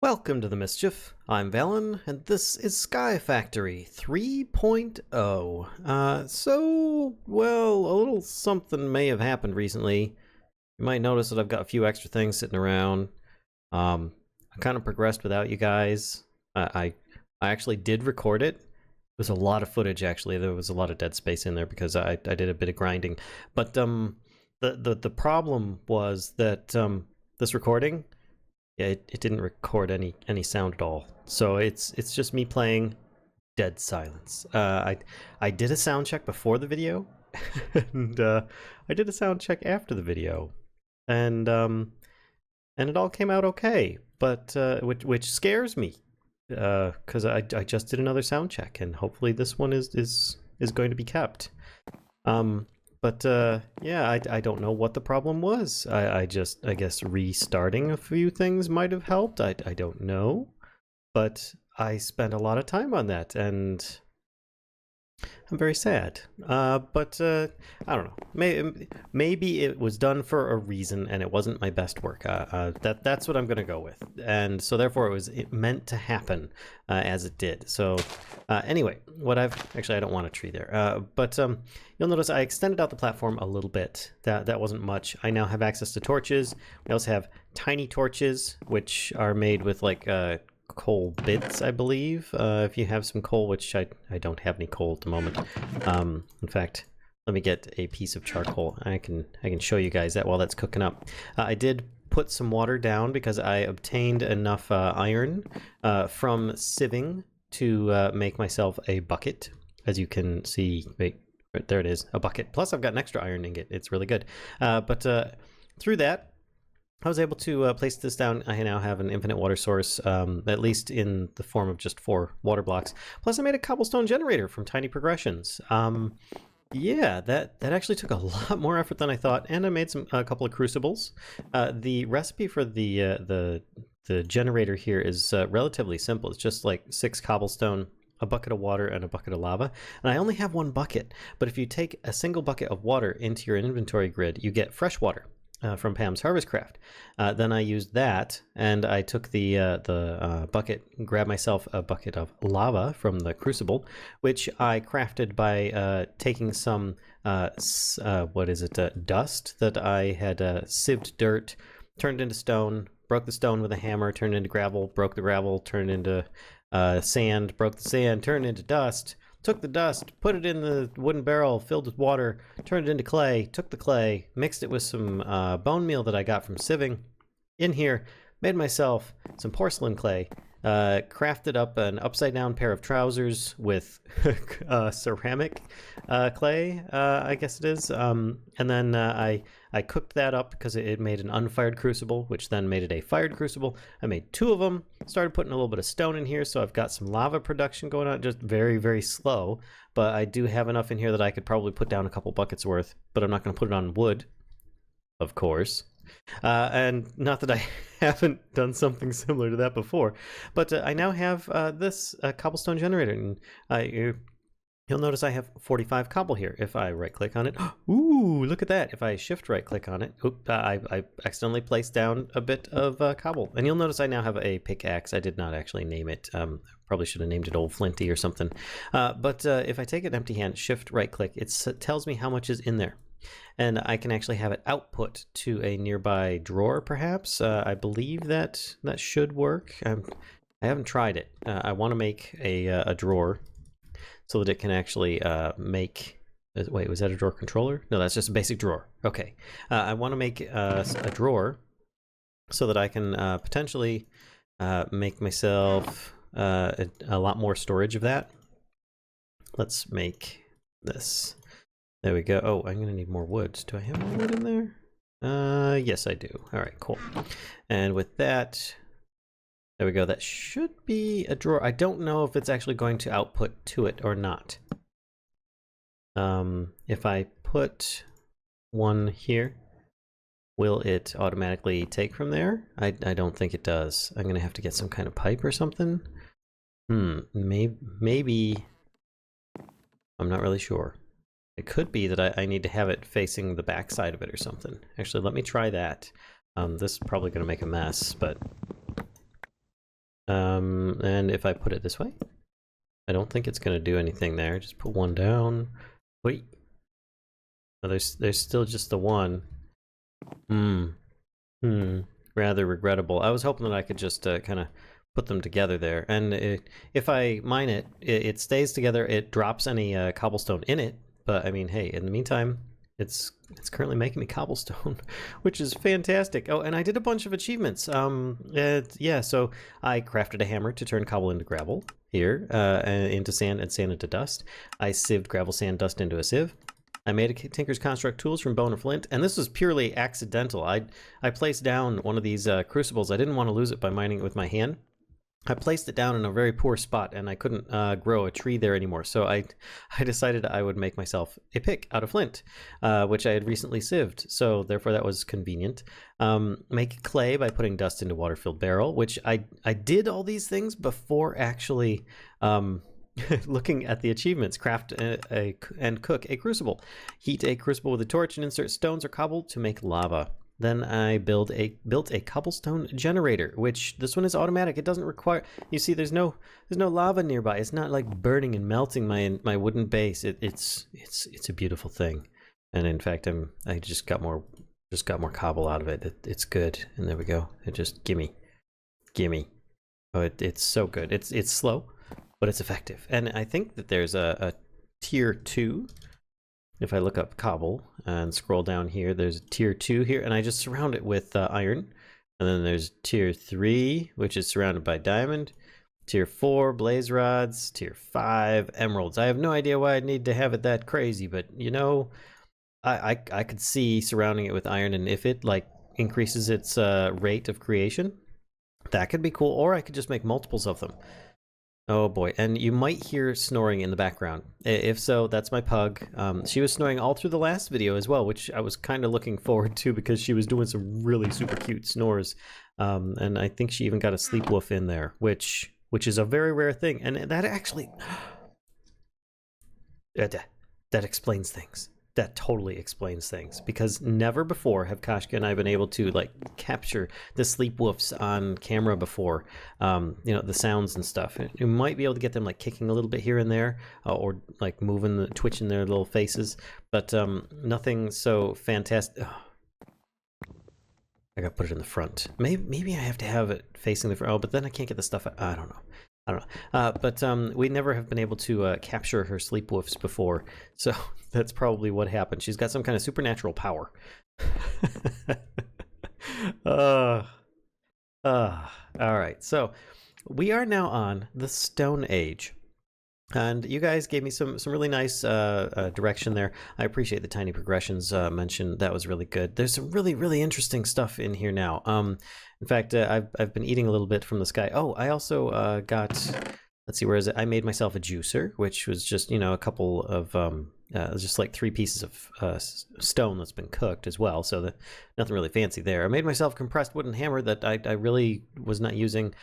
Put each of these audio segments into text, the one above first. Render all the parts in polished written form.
Welcome to the Mischief. I'm Valen, and this is Sky Factory 3.0. Well, a little something may have happened recently. You might notice that I've got a few extra things sitting around. I kind of progressed without you guys. I actually did record it. It was a lot of footage, actually. There was a lot of dead space in there because I did a bit of grinding. But the problem was that this recording, yeah, it didn't record any sound at all. So it's just me playing dead silence. I did a sound check before the video, and I did a sound check after the video, and it all came out okay. But which scares me, because I just did another sound check, and hopefully this one is going to be kept. Yeah, I don't know what the problem was. I guess restarting a few things might have helped. I don't know. But I spent a lot of time on that, and I'm very sad. I don't know. Maybe it was done for a reason, and it wasn't my best work. That's what I'm going to go with. And so therefore it meant to happen as it did. So anyway, actually I don't want a tree there. You'll notice I extended out the platform a little bit. That wasn't much. I now have access to torches. We also have tiny torches, which are made with like coal bits, I believe. If you have some coal, which I don't have any coal at the moment. In fact, let me get a piece of charcoal. I can show you guys that while that's cooking up. I did put some water down because I obtained enough iron from sieving to make myself a bucket. As you can see, wait, there it is, a bucket. Plus I've got an extra iron ingot. It's really good. Through that, I was able to place this down. I now have an infinite water source, at least in the form of just 4 water blocks. Plus, I made a cobblestone generator from Tiny Progressions. Yeah, that actually took a lot more effort than I thought, and I made a couple of crucibles. The recipe for the generator here is relatively simple. It's just like 6 cobblestone, a bucket of water, and a bucket of lava. And I only have 1 bucket, but if you take a single bucket of water into your inventory grid, you get fresh water. From Pam's Harvest Craft. Then I used that, and I took the bucket, grabbed myself a bucket of lava from the crucible, which I crafted by taking some dust that I had sieved dirt, turned into stone, broke the stone with a hammer, turned into gravel, broke the gravel, turned into sand, broke the sand, turned into dust. Took the dust, put it in the wooden barrel, filled with water, turned it into clay, took the clay, mixed it with some bone meal that I got from sieving. In here, made myself some porcelain clay, crafted up an upside-down pair of trousers with ceramic clay, I guess it is. And then I cooked that up because it made an unfired crucible, which then made it a fired crucible. I made 2 of them, started putting a little bit of stone in here, so I've got some lava production going on, just very, very slow. But I do have enough in here that I could probably put down a couple buckets worth, but I'm not going to put it on wood, of course. And not that I haven't done something similar to that before, but I now have this cobblestone generator, and you'll notice I have 45 cobble here. If I right-click on it, ooh, look at that! If I shift right-click on it, I accidentally placed down a bit of cobble, and you'll notice I now have a pickaxe. I did not actually name it. Probably should have named it Old Flinty or something. If I take an empty hand, shift right-click, it tells me how much is in there. And I can actually have it output to a nearby drawer, perhaps. I believe that should work. I haven't tried it. I want to make a drawer so that it can actually make... Wait, was that a drawer controller? No, that's just a basic drawer. Okay. I want to make a drawer so that I can potentially make myself a lot more storage of that. Let's make this. There we go. Oh, I'm going to need more wood. Do I have more wood in there? Yes, I do. All right, cool. And with that, there we go. That should be a drawer. I don't know if it's actually going to output to it or not. If I put one here, will it automatically take from there? I don't think it does. I'm going to have to get some kind of pipe or something. Maybe. I'm not really sure. It could be that I need to have it facing the back side of it or something. Actually, let me try that. This is probably going to make a mess, but And if I put it this way, I don't think it's going to do anything there. Just put one down. Wait. Oh, there's still just the one. Rather regrettable. I was hoping that I could just kind of put them together there. And if I mine it, it stays together. It drops any cobblestone in it. But I mean, hey, in the meantime, it's currently making me cobblestone, which is fantastic. Oh, and I did a bunch of achievements. Yeah, so I crafted a hammer to turn cobble into gravel here, into sand, and sand into dust. I sieved gravel, sand, dust into a sieve. I made a Tinker's Construct tools from bone or flint, and this was purely accidental. I placed down one of these crucibles. I didn't want to lose it by mining it with my hand. I placed it down in a very poor spot, and I couldn't grow a tree there anymore. So I decided I would make myself a pick out of flint, which I had recently sieved. So therefore, that was convenient. Make clay by putting dust into water-filled barrel, which I did all these things before actually looking at the achievements. Craft and cook a crucible. Heat a crucible with a torch and insert stones or cobble to make lava. Then I built a cobblestone generator, which this one is automatic. It doesn't require. You see, there's no lava nearby. It's not like burning and melting my wooden base. It's a beautiful thing, and in fact, I just got more cobble out of it. It's good, and there we go. It just gimme. Oh, it's so good. It's slow, but it's effective, and I think that there's a tier 2. If I look up cobble and scroll down here, there's tier 2 here, and I just surround it with iron. And then there's tier 3, which is surrounded by diamond. Tier 4, blaze rods. Tier 5, emeralds. I have no idea why I'd need to have it that crazy, but you know, I could see surrounding it with iron, and if it like increases its rate of creation, that could be cool. Or I could just make multiples of them. Oh boy, and you might hear snoring in the background. If so, that's my pug. She was snoring all through the last video as well, which I was kind of looking forward to because she was doing some really super cute snores. And I think she even got a sleep wolf in there, which is a very rare thing. And that actually... that explains things. That totally explains things, because never before have Kashka and I been able to like capture the sleep wolves on camera before. You know, the sounds and stuff. You might be able to get them like kicking a little bit here and there, or like moving, twitching their little faces, but nothing so fantastic. I gotta put it in the front. Maybe I have to have it facing the front. Oh, but then I can't get the stuff. I don't know. But we never have been able to capture her sleep wolves before, so that's probably what happened. She's got some kind of supernatural power. All right, so we are now on the Stone Age. And you guys gave me some really nice direction there. I appreciate the tiny progressions mentioned. That was really good. There's some really interesting stuff in here now. In fact, I've been eating a little bit from the sky. Oh, I also got, let's see, where is it? I made myself a juicer, which was just, you know, a couple of just like 3 pieces of stone that's been cooked as well. So nothing really fancy there. I made myself a compressed wooden hammer that I really was not using.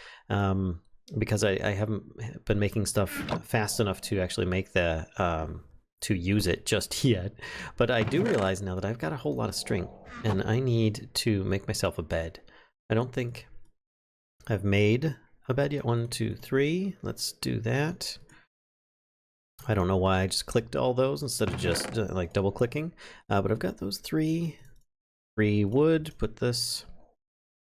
Because I haven't been making stuff fast enough to actually make the to use it just yet. But I do realize now that I've got a whole lot of string, and I need to make myself a bed. I don't think I've made a bed yet. 1, 2, 3. Let's do that. I don't know why I just clicked all those instead of just like double clicking. But I've got those 3 wood. Put this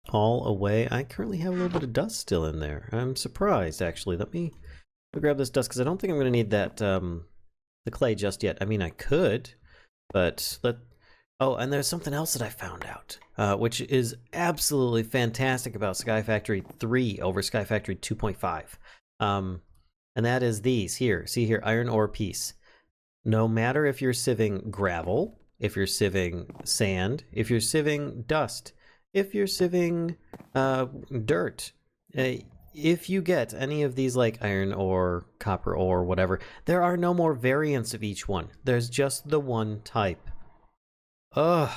all away. I currently have a little bit of dust still in there. I'm surprised, actually. Let me grab this dust, because I don't think I'm going to need that the clay just yet. I mean, I could, but oh, and there's something else that I found out, which is absolutely fantastic about Sky Factory 3 over Sky Factory 2.5. And that is these here. See here, iron ore piece. No matter if you're sieving gravel, if you're sieving sand, if you're sieving dust, if you're sieving dirt, if you get any of these like iron ore, copper ore, whatever, there are no more variants of each one. There's just the one type. Ugh,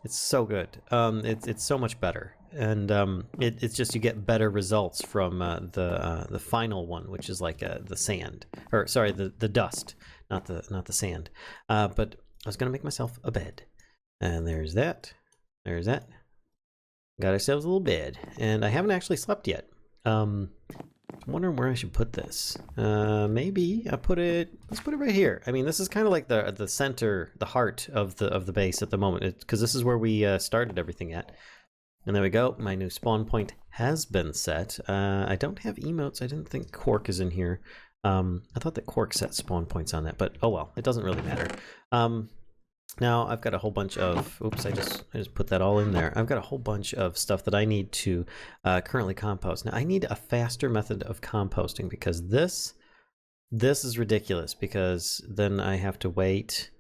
it's so good. It's so much better, and it's just you get better results from the final one, which is like the sand, or sorry, the dust, not the sand. But I was gonna make myself a bed, and there's that. There's that. Got ourselves a little bed, and I haven't actually slept yet. I'm wondering where I should put this. Maybe I put it. Let's put it right here. I mean, this is kind of like the center, the heart of the base at the moment, because this is where we started everything at. And there we go. My new spawn point has been set. I don't have emotes. I didn't think Quark is in here. I thought that Quark set spawn points on that, but oh well, it doesn't really matter. Now I've got a whole bunch of, oops, I just put that all in there. I've got a whole bunch of stuff that I need to currently compost. Now I need a faster method of composting because this is ridiculous, because then I have to wait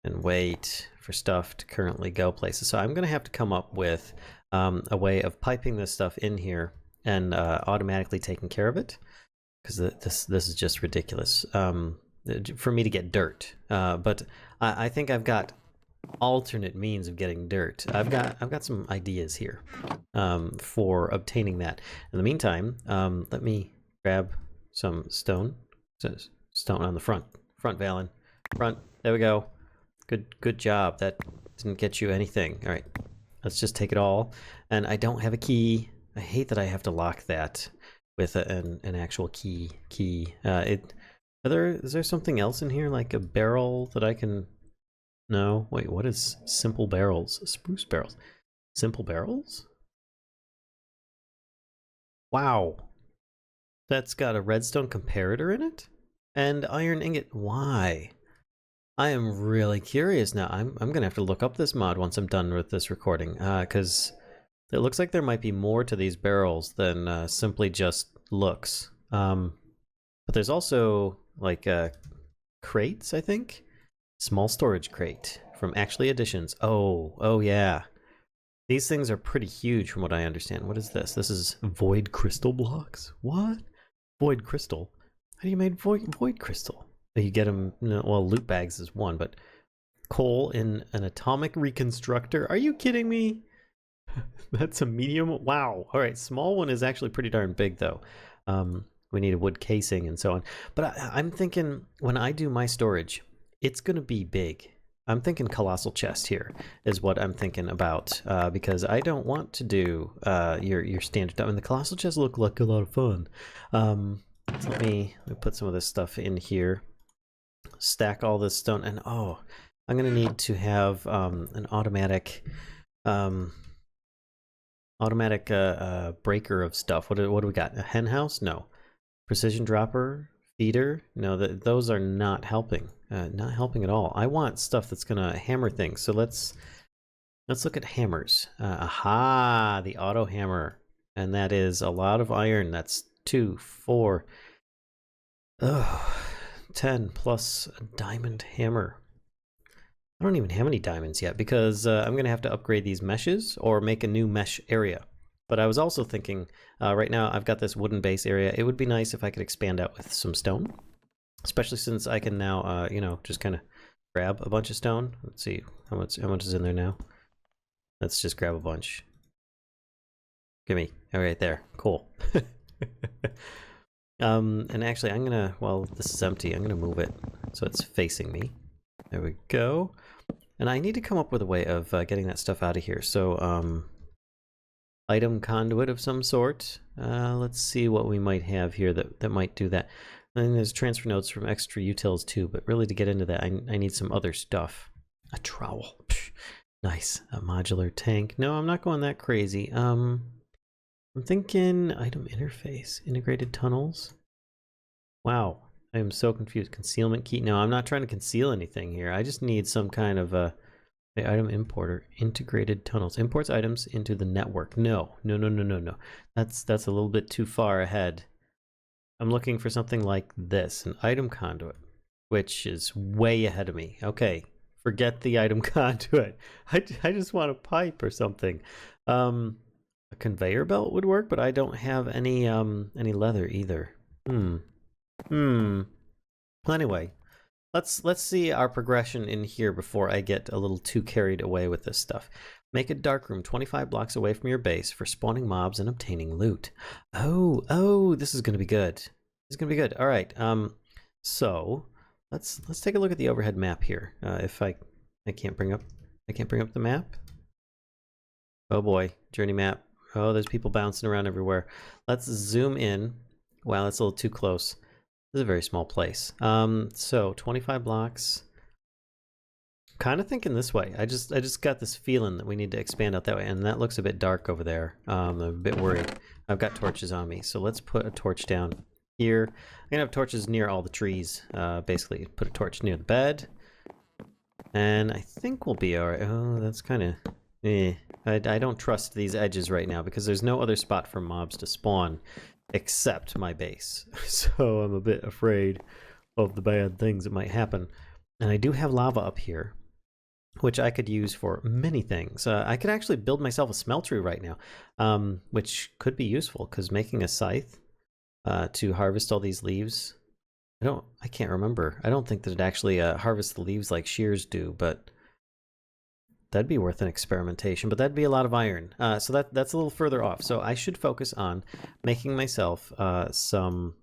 and wait for stuff to currently go places. So I'm going to have to come up with a way of piping this stuff in here and automatically taking care of it, because this is just ridiculous for me to get dirt. But I think I've got alternate means of getting dirt. I've got some ideas here for obtaining that. In the meantime, let me grab some stone. Stone on the front, Valen, front. There we go. Good job. That didn't get you anything. All right, let's just take it all. And I don't have a key. I hate that I have to lock that with an actual key. Is there something else in here, like a barrel that I can? No, wait, what is simple barrels? Spruce barrels. Simple barrels? Wow. That's got a redstone comparator in it? And iron ingot. Why? I am really curious now. I'm gonna have to look up this mod once I'm done with this recording, because it looks like there might be more to these barrels than simply just looks. But there's also like crates, I think. Small storage crate from Actually Additions. Oh yeah. These things are pretty huge from what I understand. What is this? This is void crystal blocks. What? Void crystal? How do you make void crystal? You get them, well, loot bags is one, but coal in an atomic reconstructor? Are you kidding me? That's a medium? Wow. All right, small one is actually pretty darn big, though. We need a wood casing and so on. But I'm thinking when I do my storage, it's going to be big. I'm thinking colossal chest here is what I'm thinking about, because I don't want to do your standard. I mean, the colossal chests look like a lot of fun. So let me put some of this stuff in here. Stack all this stone, and oh, I'm going to need to have an automatic breaker of stuff. What do we got? A hen house? No. Precision dropper? Feeder? No, those are not helping. Not helping at all. I want stuff that's gonna hammer things. So let's look at hammers. Aha, the auto hammer, and that is a lot of iron. That's 2, 4, 10 plus a diamond hammer. I don't even have any diamonds yet because I'm gonna have to upgrade these meshes or make a new mesh area. But I was also thinking, right now I've got this wooden base area. It would be nice if I could expand out with some stone, especially since I can now, just kind of grab a bunch of stone. Let's see how much is in there now. Let's just grab a bunch. Give me, all right there, cool. And actually, well, this is empty. I'm gonna move it so it's facing me. There we go. And I need to come up with a way of getting that stuff out of here. So, item conduit of some sort. Let's see what we might have here that might do that. And there's transfer nodes from extra utils too, but really to get into that, I need some other stuff. A trowel. Psh, nice. A modular tank. No, I'm not going that crazy. I'm thinking item interface. Integrated tunnels. Wow. I am so confused. Concealment key. No, I'm not trying to conceal anything here. I just need some kind of a item importer. Integrated tunnels. Imports items into the network. No. That's a little bit too far ahead. I'm looking for something like this, an item conduit, which is way ahead of me. Okay, forget the item conduit. I just want a pipe or something. A conveyor belt would work, but I don't have any leather either. Well, anyway, let's see our progression in here before I get a little too carried away with this stuff. Make a dark room 25 blocks away from your base for spawning mobs and obtaining loot. Oh, this is gonna be good. This is gonna be good. All right. So let's take a look at the overhead map here. If I can't bring up the map. Oh boy, journey map. Oh, there's people bouncing around everywhere. Let's zoom in. Wow, that's a little too close. This is a very small place. So 25 blocks. Kind of thinking this way. I just got this feeling that we need to expand out that way, and that looks a bit dark over there. I'm a bit worried. I've got torches on me, so let's put a torch down here. I'm gonna have torches near all the trees. Basically, put a torch near the bed, and I think we'll be all right. Oh, that's kind of I don't trust these edges right now because there's no other spot for mobs to spawn except my base. So I'm a bit afraid of the bad things that might happen. And I do have lava up here, which I could use for many things. I could actually build myself a smeltery right now, which could be useful because making a scythe to harvest all these leaves, I can't remember. I don't think that it actually harvests the leaves like shears do, but that'd be worth an experimentation. But that'd be a lot of iron. So that's a little further off. So I should focus on making myself some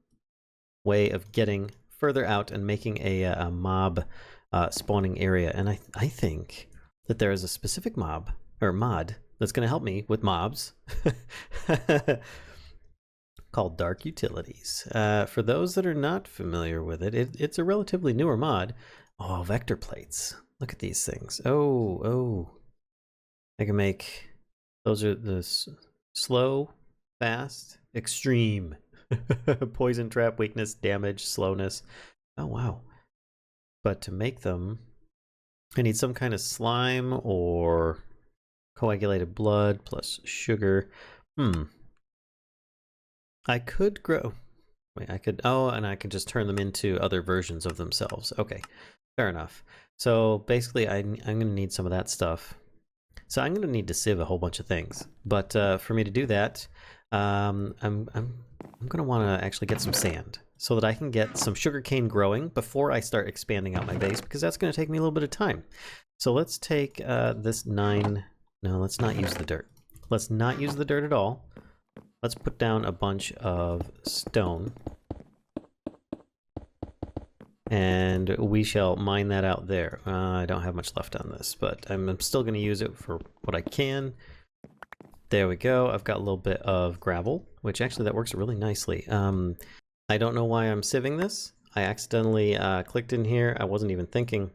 way of getting further out and making a mob spawning area. And I think that there is a specific mob or mod that's going to help me with mobs called Dark Utilities. For those that are not familiar with it, it's a relatively newer mod. Oh, vector plates. Look at these things. Oh. I can make... Those are the slow, fast, extreme. Poison trap, weakness, damage, slowness. Oh, wow. But to make them, I need some kind of slime or coagulated blood plus sugar. I could grow... Wait, I could... Oh, and I could just turn them into other versions of themselves. Okay, fair enough. So basically, I'm going to need some of that stuff. So I'm going to need to sieve a whole bunch of things. But for me to do that, I'm going to want to actually get some sand so that I can get some sugarcane growing before I start expanding out my base, because that's going to take me a little bit of time. So let's take this 9... No, let's not use the dirt. Let's not use the dirt at all. Let's put down a bunch of stone. And we shall mine that out there. I don't have much left on this, but I'm still going to use it for what I can. There we go. I've got a little bit of gravel, which actually that works really nicely. I don't know why I'm sieving this. I accidentally clicked in here. I wasn't even thinking.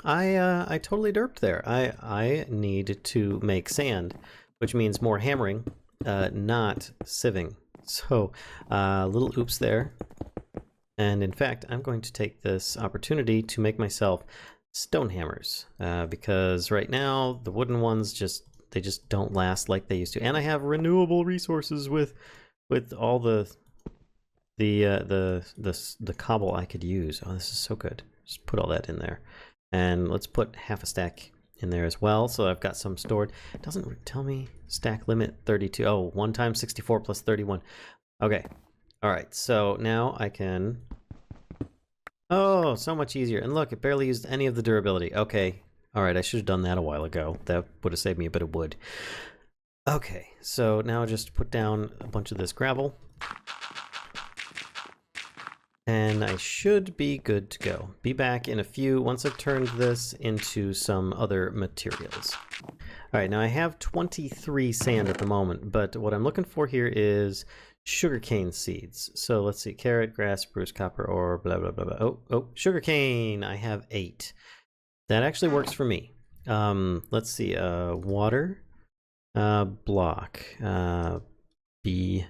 I totally derped there. I need to make sand, which means more hammering, not sieving. So little oops there. And in fact, I'm going to take this opportunity to make myself stone hammers, because right now the wooden ones they just don't last like they used to. And I have renewable resources with all the cobble I could use. Oh, this is so good. Just put all that in there. And let's put half a stack in there as well, so I've got some stored. It doesn't tell me stack limit 32. Oh, 1 times 64 plus 31. Okay. All right, so now I can... Oh, so much easier. And look, it barely used any of the durability. Okay. All right, I should have done that a while ago. That would have saved me a bit of wood. Okay, so now just put down a bunch of this gravel. And I should be good to go. Be back in a few once I've turned this into some other materials. All right, now I have 23 sand at the moment, but what I'm looking for here is sugarcane seeds. So let's see, carrot, grass, spruce, copper, or blah, blah, blah, blah. Oh, sugarcane. I have 8. That actually works for me. Let's see, water, block, B-L-O.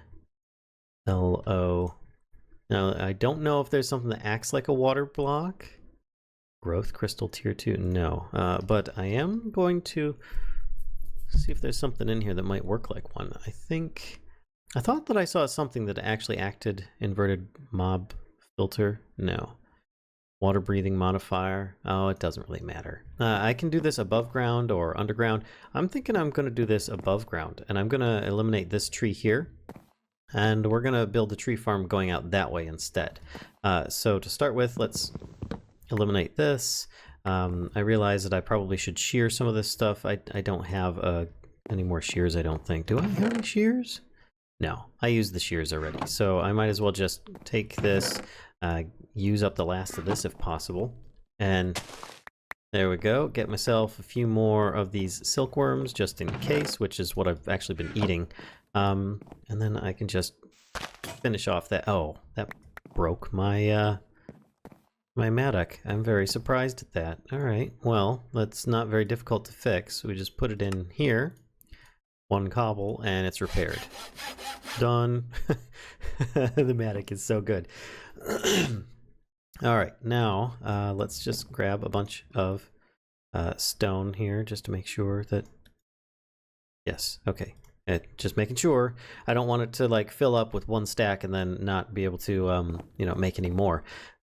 Now, I don't know if there's something that acts like a water block. Growth crystal tier 2, no. But I am going to see if there's something in here that might work like one. I thought that I saw something that actually acted inverted mob filter. No. Water breathing modifier. Oh, it doesn't really matter. I can do this above ground or underground. I'm thinking I'm going to do this above ground, and I'm going to eliminate this tree here. And we're going to build the tree farm going out that way instead. So to start with, let's eliminate this. I realize that I probably should shear some of this stuff. I don't have any more shears, I don't think. Do I have any shears? No, I used the shears already. So I might as well just take this, use up the last of this if possible. And There we go. Get myself a few more of these silkworms just in case, which is what I've actually been eating. And then I can just finish off that. Oh, that broke my my mattock. I'm very surprised at that. All right, well, that's not very difficult to fix. We just put it in here, one cobble, and it's repaired. Done. The mattock is so good. All right, now let's just grab a bunch of stone here just to make sure that... Yes, okay. Just making sure. I don't want it to like fill up with one stack and then not be able to, you know, make any more.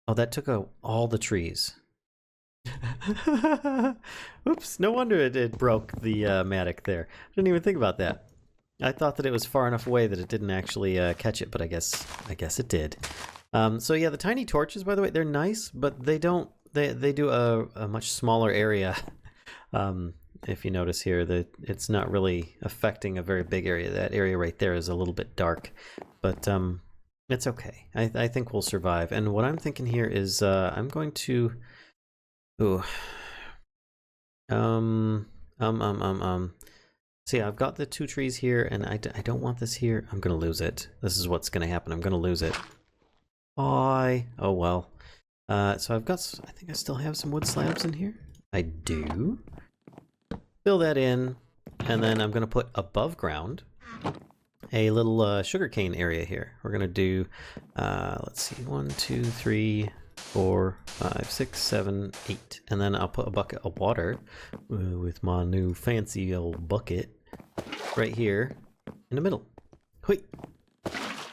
Oh, that took all the trees. Oops, no wonder it broke the mattock there. I didn't even think about that. I thought that it was far enough away that it didn't actually catch it, but I guess it did. So yeah, the tiny torches, by the way, they're nice, but they don't. They do a much smaller area. If you notice here, that it's not really affecting a very big area. That area right there is a little bit dark, but it's okay. I think we'll survive. And what I'm thinking here is I'm going to... Ooh. See, I've got the 2 trees here, and I don't want this here. I'm going to lose it. This is what's going to happen. I'm going to lose it. Oh well. So I've got... I think I still have some wood slabs in here. I do. Fill that in, and then I'm going to put above ground a little sugarcane area here. We're going to do, let's see, 1, 2, 3, 4, 5, 6, 7, 8. And then I'll put a bucket of water with my new fancy old bucket right here in the middle. Hui.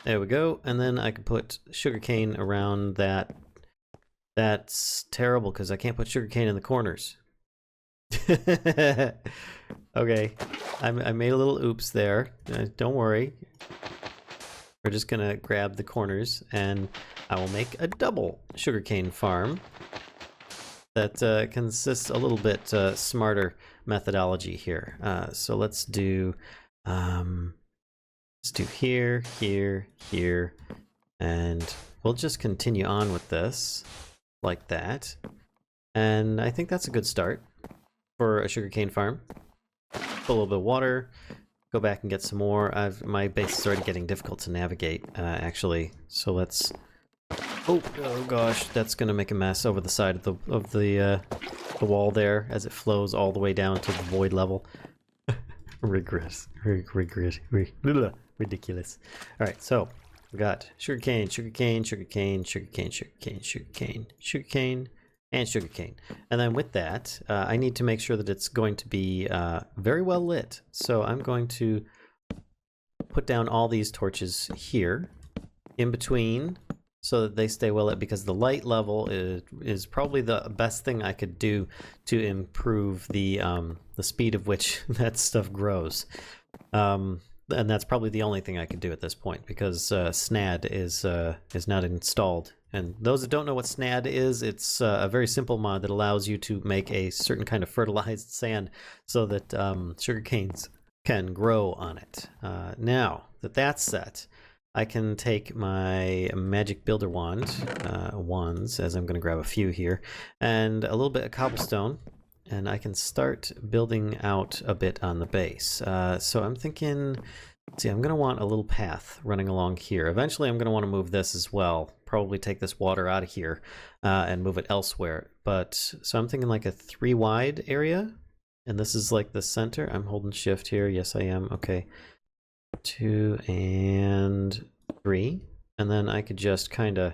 There we go. And then I can put sugarcane around that. That's terrible because I can't put sugarcane in the corners. Okay, I made a little oops there. Don't worry. We're just gonna grab the corners, and I will make a double sugarcane farm that consists a little bit smarter methodology here. So let's do here, here, here, and we'll just continue on with this like that. And I think that's a good start for a sugarcane farm. Put a little bit of water, go back and get some more. My base is already getting difficult to navigate, actually. So let's... Oh gosh, that's gonna make a mess over the side of the wall there as it flows all the way down to the void level. Ridiculous. All right, so we got sugarcane, sugarcane, sugarcane, sugarcane, sugarcane, sugarcane, sugarcane, and sugarcane. And then with that, I need to make sure that it's going to be very well lit. So I'm going to put down all these torches here in between so that they stay well lit, because the light level is probably the best thing I could do to improve the speed of which that stuff grows. And that's probably the only thing I can do at this point, because SNAD is not installed. And those that don't know what SNAD is, it's a very simple mod that allows you to make a certain kind of fertilized sand so that sugar canes can grow on it. Now that that's set, I can take my magic builder wands, as I'm going to grab a few here, and a little bit of cobblestone, and I can start building out a bit on the base. So I'm thinking, see, I'm going to want a little path running along here. Eventually I'm going to want to move this as well. Probably take this water out of here and move it elsewhere. But so I'm thinking like a 3 wide area, and this is like the center. I'm holding shift here. Yes, I am. Okay. 2 and 3. And then I could just kind of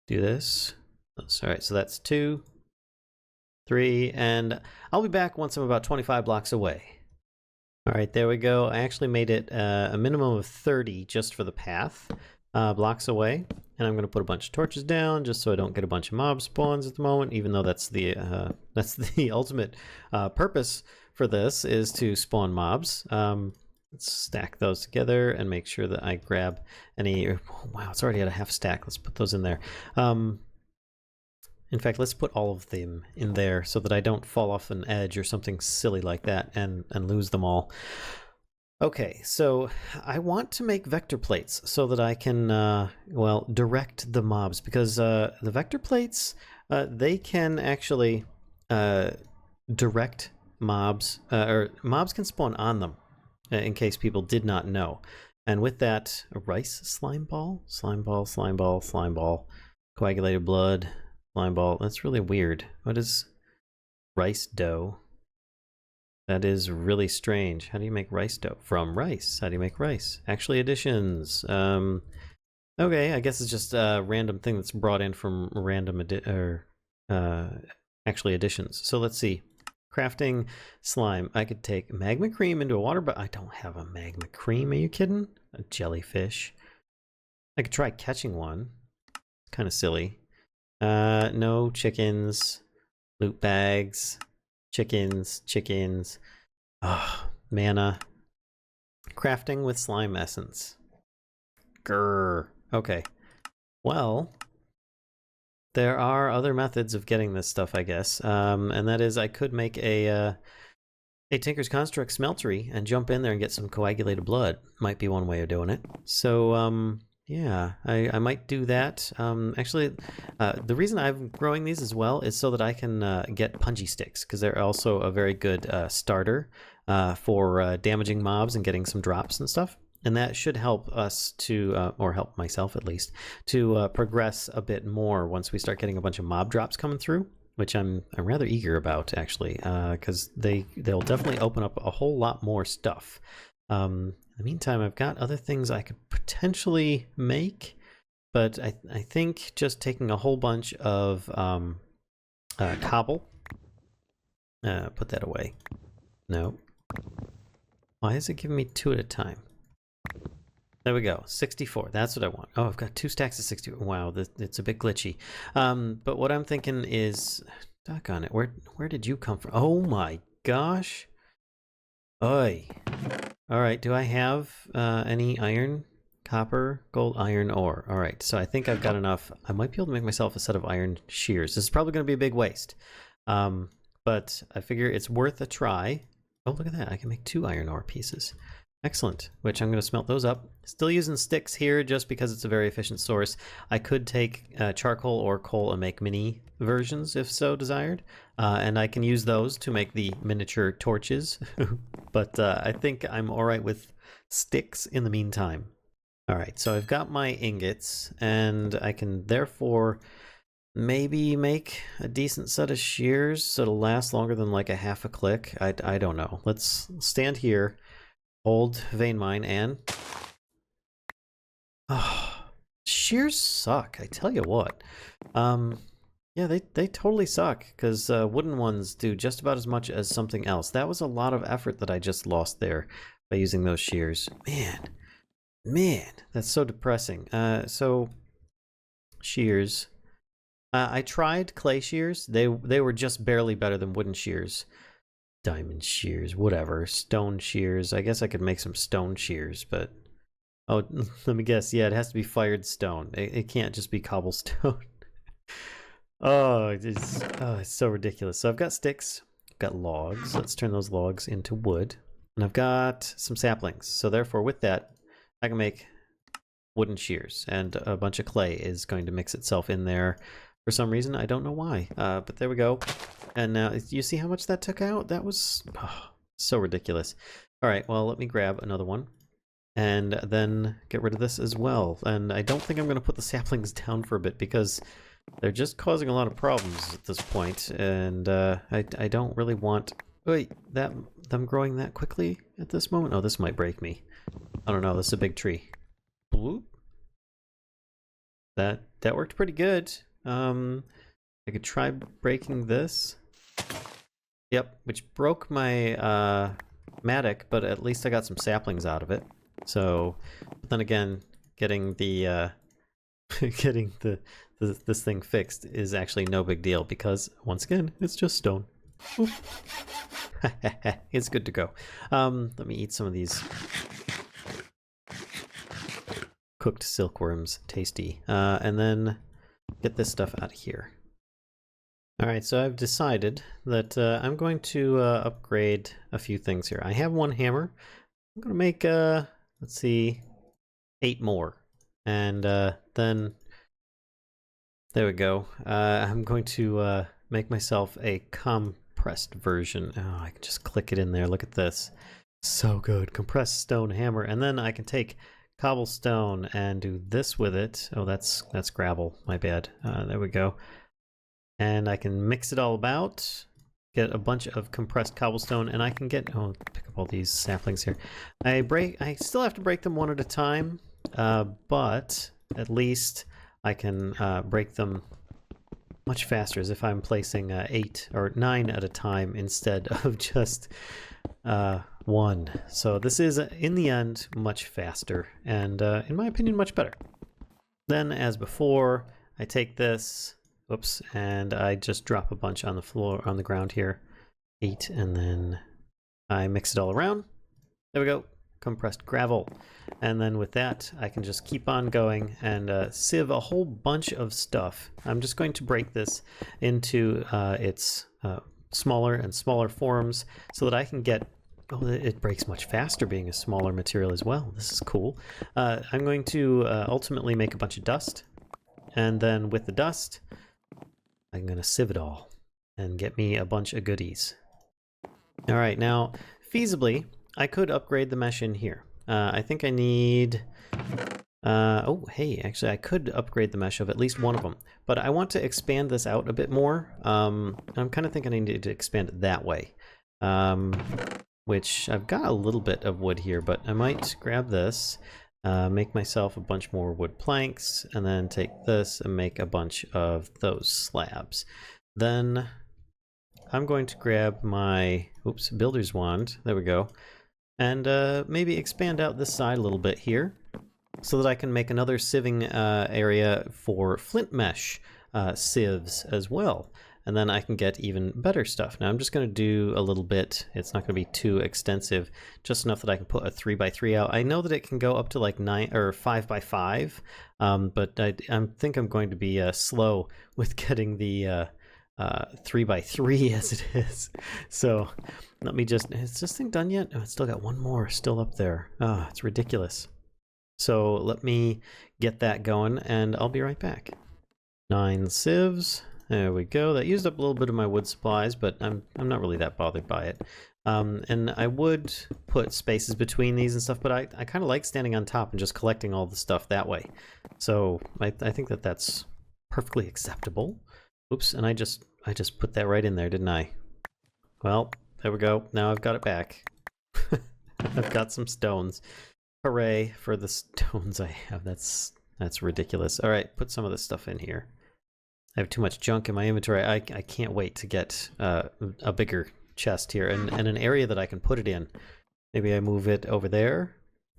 do this. All right, so that's 2, 3, and I'll be back once I'm about 25 blocks away. All right, there we go. I actually made it a minimum of 30 just for the path blocks away. And I'm going to put a bunch of torches down just so I don't get a bunch of mob spawns at the moment, even though that's the ultimate purpose for this, is to spawn mobs. Let's stack those together and make sure that I grab any... Oh, wow, it's already at a half stack. Let's put those in there. In fact, let's put all of them in there so that I don't fall off an edge or something silly like that and lose them all. Okay, so I want to make vector plates so that I can, well, direct the mobs, because the vector plates, they can actually direct mobs, or mobs can spawn on them, in case people did not know. And with that, a rice slime ball, slime ball, slime ball, slime ball, coagulated blood, slime ball. That's really weird. What is rice dough? That is really strange. How do you make rice dough? From rice. How do you make rice? Actually, additions. Okay, I guess it's just a random thing that's brought in from random actually additions. So let's see. Crafting slime. I could take magma cream into water, but I don't have a magma cream. Are you kidding? A jellyfish. I could try catching one. Kind of silly. No chickens. Loot bags. Chickens. Oh, mana. Crafting with slime essence. Grrr. Okay. Well, there are other methods of getting this stuff, I guess. And that is I could make a Tinker's Construct smeltery and jump in there and get some coagulated blood. Might be one way of doing it. So, yeah, I might do that. Actually, the reason I'm growing these as well is so that I can get punji sticks, because they're also a very good starter for damaging mobs and getting some drops and stuff. And that should help us to, or help myself at least, to progress a bit more once we start getting a bunch of mob drops coming through, which I'm rather eager about, actually, because they'll definitely open up a whole lot more stuff. In the meantime, I've got other things I could potentially make, but I think just taking a whole bunch of cobble, put that away. No. Why is it giving me 2 at a time? There we go, 64. That's what I want. Oh, I've got 2 stacks of 60. Wow, it's a bit glitchy. But what I'm thinking is, doggone it, where did you come from? Oh my gosh. Oi. All right, do I have any iron, copper, gold, iron ore? All right, so I think I've got enough. I might be able to make myself a set of iron shears. This is probably going to be a big waste, but I figure it's worth a try. Oh, look at that. I can make 2 iron ore pieces. Excellent, which I'm going to smelt those up. Still using sticks here just because it's a very efficient source. I could take charcoal or coal and make mini versions if so desired, and I can use those to make the miniature torches, but I think I'm alright with sticks in the meantime. Alright, so I've got my ingots, and I can therefore maybe make a decent set of shears so it'll last longer than like a half a click. I don't know. Let's stand here. Hold vein mine and shears suck, I tell you what. Yeah, they totally suck, because wooden ones do just about as much as something else. That was a lot of effort that I just lost there by using those shears. Man, that's so depressing. So shears. I tried clay shears. They were just barely better than wooden shears. Diamond shears, whatever. Stone shears. I guess I could make some stone shears, but... Oh, let me guess. Yeah, it has to be fired stone. It can't just be cobblestone. It's so ridiculous. So I've got sticks. I've got logs. Let's turn those logs into wood. And I've got some saplings. So therefore, with that, I can make wooden shears. And a bunch of clay is going to mix itself in there. For some reason, I don't know why, but there we go. And now, you see how much that took out? That was so ridiculous. All right, well, let me grab another one and then get rid of this as well. And I don't think I'm going to put the saplings down for a bit because they're just causing a lot of problems at this point. And I don't really want... Wait, them growing that quickly at this moment? Oh, this might break me. I don't know, this is a big tree. Bloop. That worked pretty good. I could try breaking this. Yep, which broke my mattock, but at least I got some saplings out of it. So, but then again, getting the this thing fixed is actually no big deal because once again, it's just stone. It's good to go. Let me eat some of these cooked silkworms, tasty, and then get this stuff out of here. Alright, so I've decided that I'm going to upgrade a few things here. I have one hammer. I'm going to make, let's see, 8 more. And then, there we go. I'm going to make myself a compressed version. Oh, I can just click it in there. Look at this. So good. Compressed stone hammer. And then I can take cobblestone and do this with it. Oh, that's gravel. My bad. There we go. And I can mix it all about, get a bunch of compressed cobblestone, and I can get, oh, pick up all these saplings here. I still have to break them one at a time, but at least I can break them much faster, as if I'm placing 8 or 9 at a time instead of just 1. So this is, in the end, much faster, and in my opinion, much better. Then, as before, I take this, whoops, and I just drop a bunch on the floor, on the ground here. 8, and then I mix it all around. There we go. Compressed gravel. And then with that, I can just keep on going and sieve a whole bunch of stuff. I'm just going to break this into its smaller and smaller forms so that I can get, oh, it breaks much faster being a smaller material as well. This is cool. I'm going to ultimately make a bunch of dust. And then with the dust, I'm going to sieve it all and get me a bunch of goodies. All right, now, feasibly, I could upgrade the mesh in here. I think I need... oh, hey, actually, I could upgrade the mesh of at least one of them. But I want to expand this out a bit more. I'm kind of thinking I need to expand it that way. Which, I've got a little bit of wood here, but I might grab this, make myself a bunch more wood planks, and then take this and make a bunch of those slabs. Then I'm going to grab my, oops, builder's wand, there we go, and maybe expand out this side a little bit here so that I can make another sieving area for flint mesh sieves as well. And then I can get even better stuff. Now I'm just going to do a little bit. It's not going to be too extensive, just enough that I can put a 3x3 out. I know that it can go up to like 9 or 5x5, but I think I'm going to be slow with getting the 3x3 as it is. So let me just, is this thing done yet? Oh, it's still got one more still up there. Oh, it's ridiculous. So let me get that going and I'll be right back. 9 sieves. There we go. That used up a little bit of my wood supplies, but I'm not really that bothered by it. And I would put spaces between these and stuff, but I kind of like standing on top and just collecting all the stuff that way. So I think that that's perfectly acceptable. Oops, and I just put that right in there, didn't I? Well, there we go. Now I've got it back. I've got some stones. Hooray for the stones I have. That's ridiculous. All right, put some of this stuff in here. I have too much junk in my inventory. I can't wait to get a bigger chest here and an area that I can put it in. Maybe I move it over there.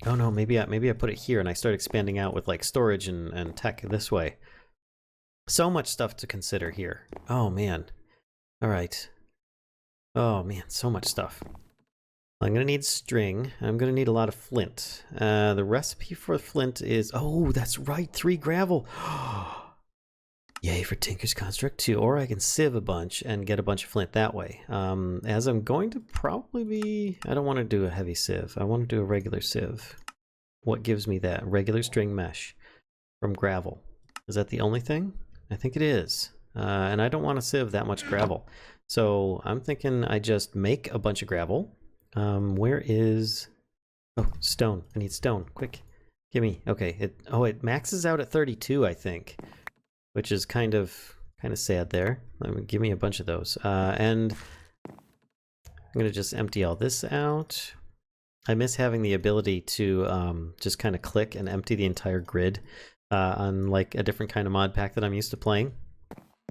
Oh no, maybe I put it here and I start expanding out with like storage and tech this way. So much stuff to consider here. Oh man. All right. Oh man, so much stuff. I'm gonna need string. I'm gonna need a lot of flint. The recipe for flint is, oh, that's right, 3 gravel. Yay for Tinker's Construct 2, or I can sieve a bunch and get a bunch of flint that way. As I'm going to probably be, I don't want to do a heavy sieve. I want to do a regular sieve. What gives me that? Regular string mesh from gravel. Is that the only thing? I think it is. And I don't want to sieve that much gravel. So I'm thinking I just make a bunch of gravel. Where is... Oh, stone. I need stone. Quick. Give me. Okay. It maxes out at 32, I think. Which is kind of sad there. Give me a bunch of those. And I'm gonna just empty all this out. I miss having the ability to just kind of click and empty the entire grid on like a different kind of mod pack that I'm used to playing.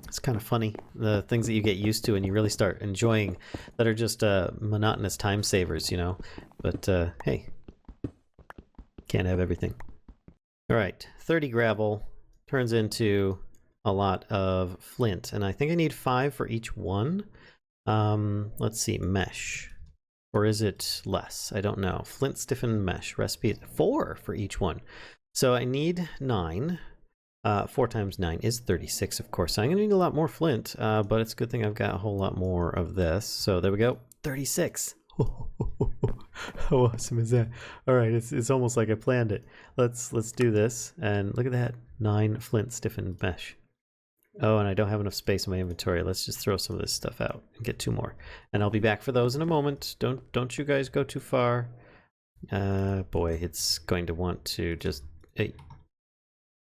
It's kind of funny, the things that you get used to and you really start enjoying that are just monotonous time savers, you know. But hey, can't have everything. All right, 30 gravel turns into a lot of flint, and I think I need 5 for each one. Let's see, mesh, or is it less? I don't know. Flint stiffened mesh recipe, 4 for each one. So I need 9. 4 times 9 is 36, of course. So I'm gonna need a lot more flint, but it's a good thing I've got a whole lot more of this. So there we go, 36. How awesome is that? All right, it's almost like I planned it. Let's do this, and look at that, 9 flint stiffened mesh. Oh, and I don't have enough space in my inventory. Let's just throw some of this stuff out and get 2 more. And I'll be back for those in a moment. Don't you guys go too far. Boy, it's going to want to just... Hey.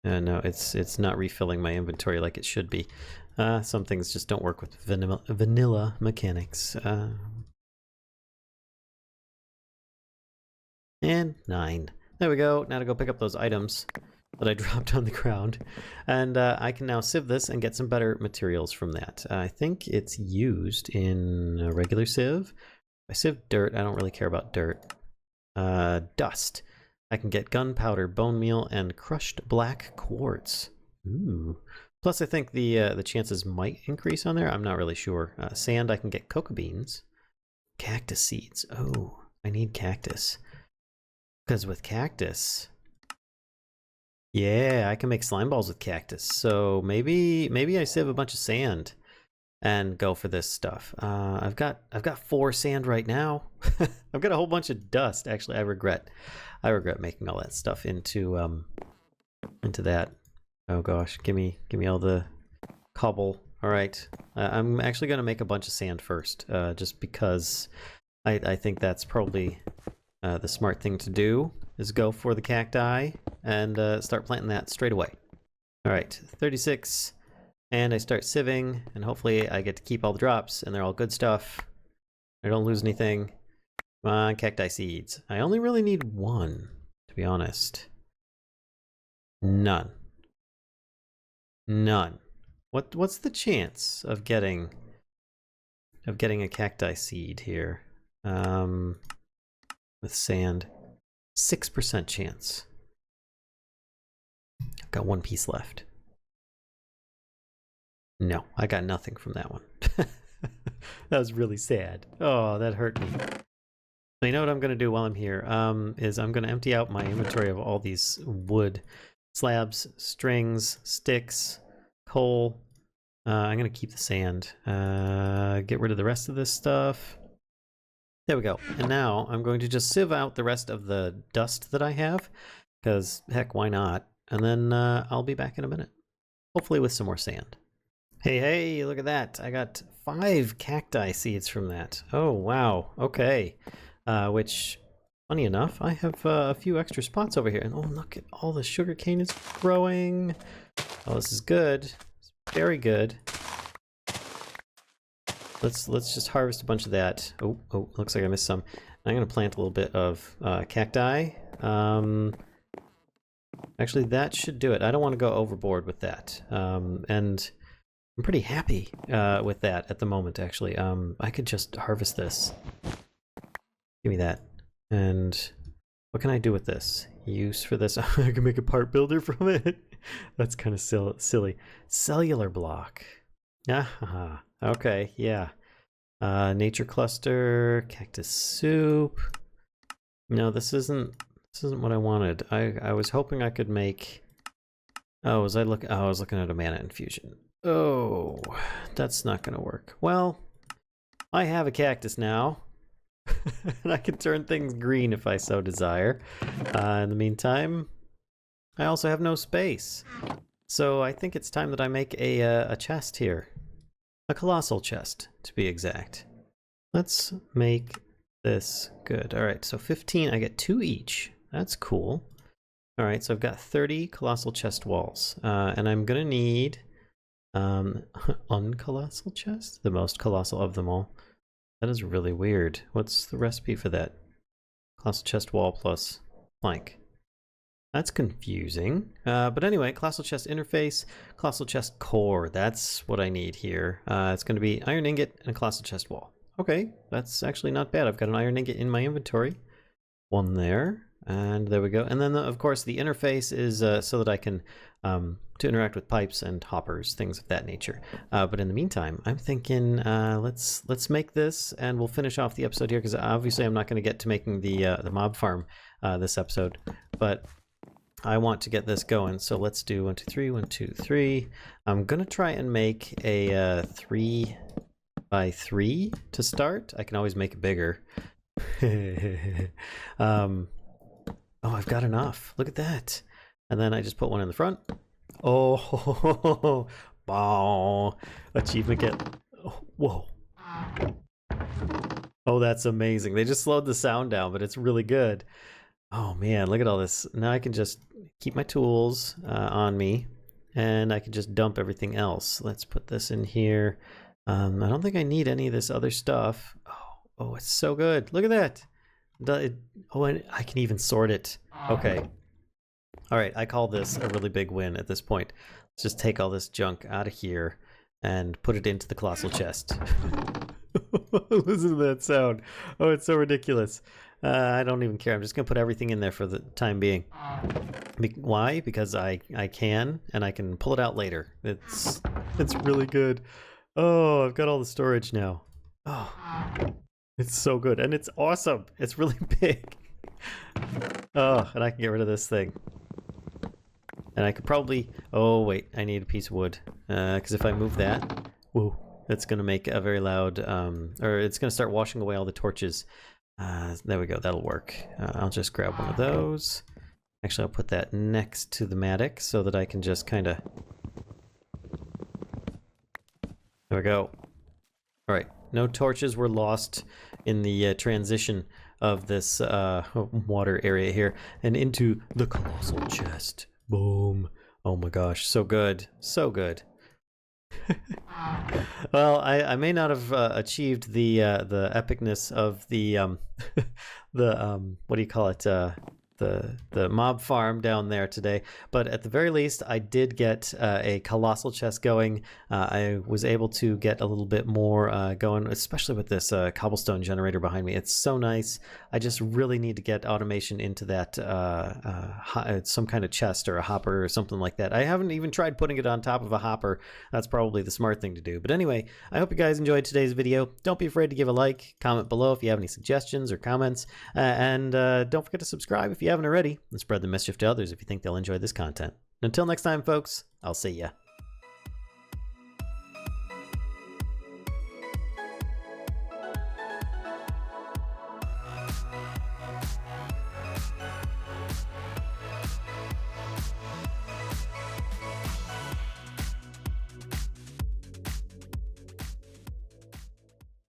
No, it's not refilling my inventory like it should be. Some things just don't work with vanilla mechanics. And 9. There we go. Now to go pick up those items that I dropped on the ground. And I can now sieve this and get some better materials from that. I think it's used in a regular sieve. I sieve dirt. I don't really care about dirt. Dust. I can get gunpowder, bone meal, and crushed black quartz. Ooh. Plus, I think the chances might increase on there. I'm not really sure. Sand, I can get cocoa beans. Cactus seeds. Oh, I need cactus. Because with cactus... Yeah, I can make slime balls with cactus. So maybe I save a bunch of sand and go for this stuff. I've got 4 sand right now. I've got a whole bunch of dust. Actually, I regret making all that stuff into that. Oh gosh, give me all the cobble. All right, I'm actually gonna make a bunch of sand first, just because I think that's probably the smart thing to do, is go for the cacti and start planting that straight away. All right, 36, and I start sieving, and hopefully I get to keep all the drops, and they're all good stuff. I don't lose anything. Come on, cacti seeds. I only really need 1, to be honest. None. What's the chance of getting a cacti seed here? With sand, 6% chance. I've got 1 piece left. No, I got nothing from that one. That was really sad. Oh, that hurt me. So you know what I'm going to do while I'm here, is I'm going to empty out my inventory of all these wood slabs, strings, sticks, coal. I'm going to keep the sand. Get rid of the rest of this stuff. There we go. And now I'm going to just sieve out the rest of the dust that I have, because heck, why not? And then I'll be back in a minute, hopefully with some more sand. Hey, look at that. I got 5 cacti seeds from that. Oh, wow. Okay. Which, funny enough, I have a few extra spots over here. And oh, look at all the sugarcane is growing. Oh, this is good. It's very good. Let's just harvest a bunch of that. Oh, looks like I missed some. I'm going to plant a little bit of cacti. Actually, that should do it. I don't want to go overboard with that. And I'm pretty happy with that at the moment, actually. I could just harvest this. Give me that. And what can I do with this? Use for this? I can make a part builder from it. That's kind of silly. Cellular block. Ah, okay, yeah. Nature cluster, cactus soup. No, this isn't what I wanted. I was hoping I could make... Oh, I was looking at a mana infusion. Oh, that's not gonna work. Well, I have a cactus now. And I can turn things green if I so desire. In the meantime, I also have no space. So I think it's time that I make a chest here. A colossal chest, to be exact. Let's make this good. All right, so 15, I get 2 each. That's cool. All right, so I've got 30 colossal chest walls. And I'm gonna need uncolossal chest? The most colossal of them all. That is really weird. What's the recipe for that? Colossal chest wall plus plank. That's confusing. But anyway, colossal chest interface, colossal chest core. That's what I need here. It's going to be iron ingot and a colossal chest wall. Okay, that's actually not bad. I've got an iron ingot in my inventory. 1 there, and there we go. And then, of course, the interface is so that I can to interact with pipes and hoppers, things of that nature. But in the meantime, I'm thinking let's make this, and we'll finish off the episode here, because obviously I'm not going to get to making the mob farm this episode, but I want to get this going. So let's do 1, 2, 3, 1, 2, 3. I'm gonna try and make a 3 by 3 to start. I can always make it bigger. Oh, I've got enough. Look at that. And then I just put 1 in the front. Oh, Oh, achievement get... Oh, whoa. Oh, that's amazing. They just slowed the sound down, but it's really good. Oh man, look at all this. Now I can just keep my tools on me, and I can just dump everything else. Let's put this in here. I don't think I need any of this other stuff. Oh, it's so good. Look at that. Oh, and I can even sort it. Okay. All right, I call this a really big win at this point. Let's just take all this junk out of here and put it into the colossal chest. Listen to that sound. Oh, it's so ridiculous. I don't even care. I'm just going to put everything in there for the time being. Why? Because I can, and I can pull it out later. It's really good. Oh, I've got all the storage now. Oh, it's so good, and it's awesome. It's really big. Oh, and I can get rid of this thing. And I could probably... Oh, wait. I need a piece of wood. Because if I move that... Whoa. It's going to make a very loud... or it's going to start washing away all the torches. There we go. That'll work. I'll just grab one of those. Actually, I'll put that next to the mattock so that I can just kind of... There we go. All right. No torches were lost in the transition of this water area here. And into the colossal chest. Boom. Oh my gosh. So good. So good. Well, I may not have achieved the epicness of the what do you call it, the mob farm down there today, but at the very least I did get a colossal chest going. I was able to get a little bit more going, especially with this cobblestone generator behind me. It's so nice. I just really need to get automation into that some kind of chest or a hopper or something like that. I haven't even tried putting it on top of a hopper. That's probably the smart thing to do. But anyway, I hope you guys enjoyed today's video. Don't be afraid to give a like, comment below if you have any suggestions or comments, and don't forget to subscribe if you haven't already, and spread the mischief to others if you think they'll enjoy this content. Until next time, folks, I'll see ya.